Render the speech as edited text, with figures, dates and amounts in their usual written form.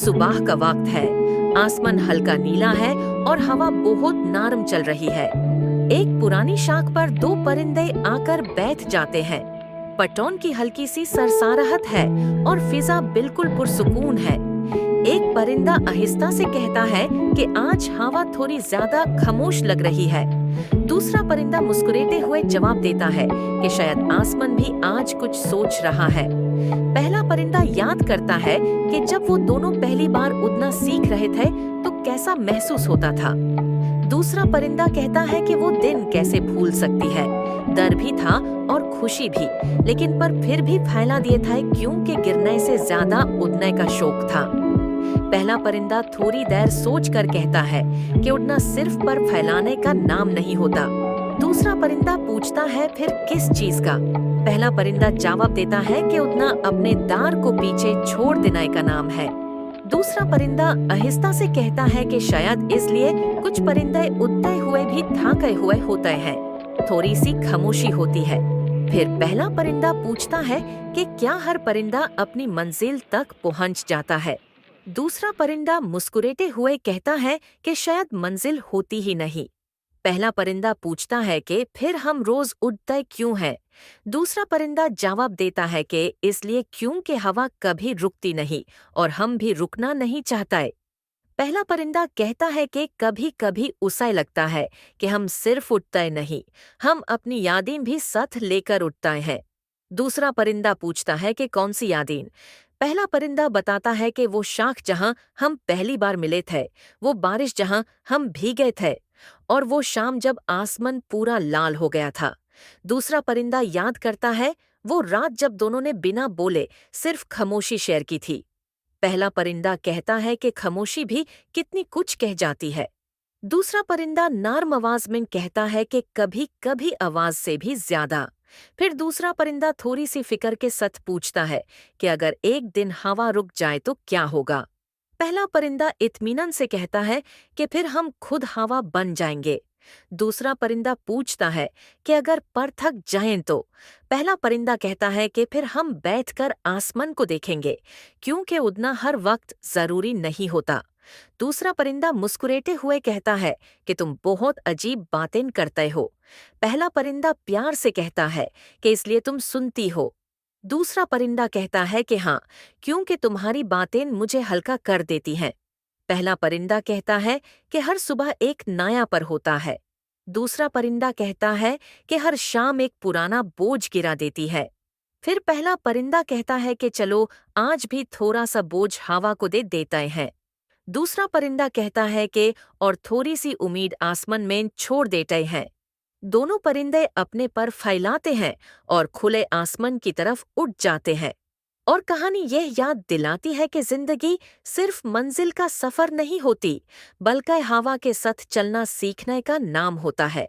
सुबह का वक्त है। आसमान हल्का नीला है और हवा बहुत नरम चल रही है। एक पुरानी शाख पर दो परिंदे आकर बैठ जाते हैं। पटौन की हल्की सी सरसाराहट है और फिजा बिल्कुल पुरसुकून है। एक परिंदा आहिस्ता से कहता है कि आज हवा थोड़ी ज्यादा खामोश लग रही है। दूसरा परिंदा मुस्कुराते हुए जवाब देता है कि शायद आसमान भी आज कुछ सोच रहा है। पहला परिंदा याद करता है कि जब वो दोनों पहली बार उड़ना सीख रहे थे तो कैसा महसूस होता था। दूसरा परिंदा कहता है कि वो दिन कैसे भूल सकती है। डर भी था और खुशी भी, लेकिन पर फिर भी फैला दिए थे क्योंकि गिरने से ज्यादा उड़ने का शौक था। पहला परिंदा थोड़ी देर सोच कर कहता है कि उड़ना सिर्फ पर फैलाने का नाम नहीं होता। दूसरा परिंदा पूछता है फिर किस चीज का। पहला परिंदा जवाब देता है कि उड़ना अपने दार को पीछे छोड़ देने का नाम है। दूसरा परिंदा आहिस्ता से कहता है कि शायद इसलिए कुछ परिंदे उड़ते हुए भी थके हुए होते हैं। थोड़ी सी खामोशी होती है। फिर पहला परिंदा पूछता है कि क्या हर परिंदा अपनी मंजिल तक पहुंच जाता है। दूसरा परिंदा मुस्कुराते हुए कहता है कि शायद मंजिल होती ही नहीं। पहला परिंदा पूछता है कि फिर हम रोज उड़ते क्यों हैं। दूसरा परिंदा जवाब देता है कि इसलिए क्योंकि हवा कभी रुकती नहीं और हम भी रुकना नहीं चाहते। पहला परिंदा कहता है कि कभी कभी उसे लगता है कि हम सिर्फ उड़ते नहीं, हम अपनी यादें भी साथ लेकर उड़ते हैं। दूसरा परिंदा पूछता है कि कौन सी यादें। पहला परिंदा बताता है कि वो शाख जहां हम पहली बार मिले थे, वो बारिश जहां हम भीगे थे, और वो शाम जब आसमान पूरा लाल हो गया था। दूसरा परिंदा याद करता है वो रात जब दोनों ने बिना बोले सिर्फ खामोशी शेयर की थी। पहला परिंदा कहता है कि खामोशी भी कितनी कुछ कह जाती है। दूसरा परिंदा नरम आवाज में कहता है कि कभी कभी आवाज से भी ज्यादा। फिर दूसरा परिंदा थोड़ी सी फिक्र के साथ पूछता है कि अगर एक दिन हवा रुक जाए तो क्या होगा। पहला परिंदा इत्मीनान से कहता है कि फिर हम खुद हवा बन जाएंगे। दूसरा परिंदा पूछता है कि अगर पर थक जाएं तो। पहला परिंदा कहता है कि फिर हम बैठकर आसमान को देखेंगे, क्योंकि उड़ना हर वक्त जरूरी नहीं होता। दूसरा परिंदा मुस्कुराते हुए कहता है कि तुम बहुत अजीब बातें करते हो। पहला परिंदा प्यार से कहता है कि इसलिए तुम सुनती हो। दूसरा परिंदा कहता है कि हाँ, क्योंकि तुम्हारी बातें मुझे हल्का कर देती हैं। पहला परिंदा कहता है कि हर सुबह एक नया पर होता है। दूसरा परिंदा कहता है कि हर शाम एक पुराना बोझ गिरा देती है। फिर पहला परिंदा कहता है कि चलो आज भी थोड़ा सा बोझ हवा को दे देते हैं। दूसरा परिंदा कहता है कि और थोड़ी सी उम्मीद आसमान में छोड़ देते हैं। दोनों परिंदे अपने पर फैलाते हैं और खुले आसमान की तरफ उड़ जाते हैं। और कहानी यह याद दिलाती है कि जिंदगी सिर्फ मंजिल का सफर नहीं होती, बल्कि हवा के साथ चलना सीखने का नाम होता है।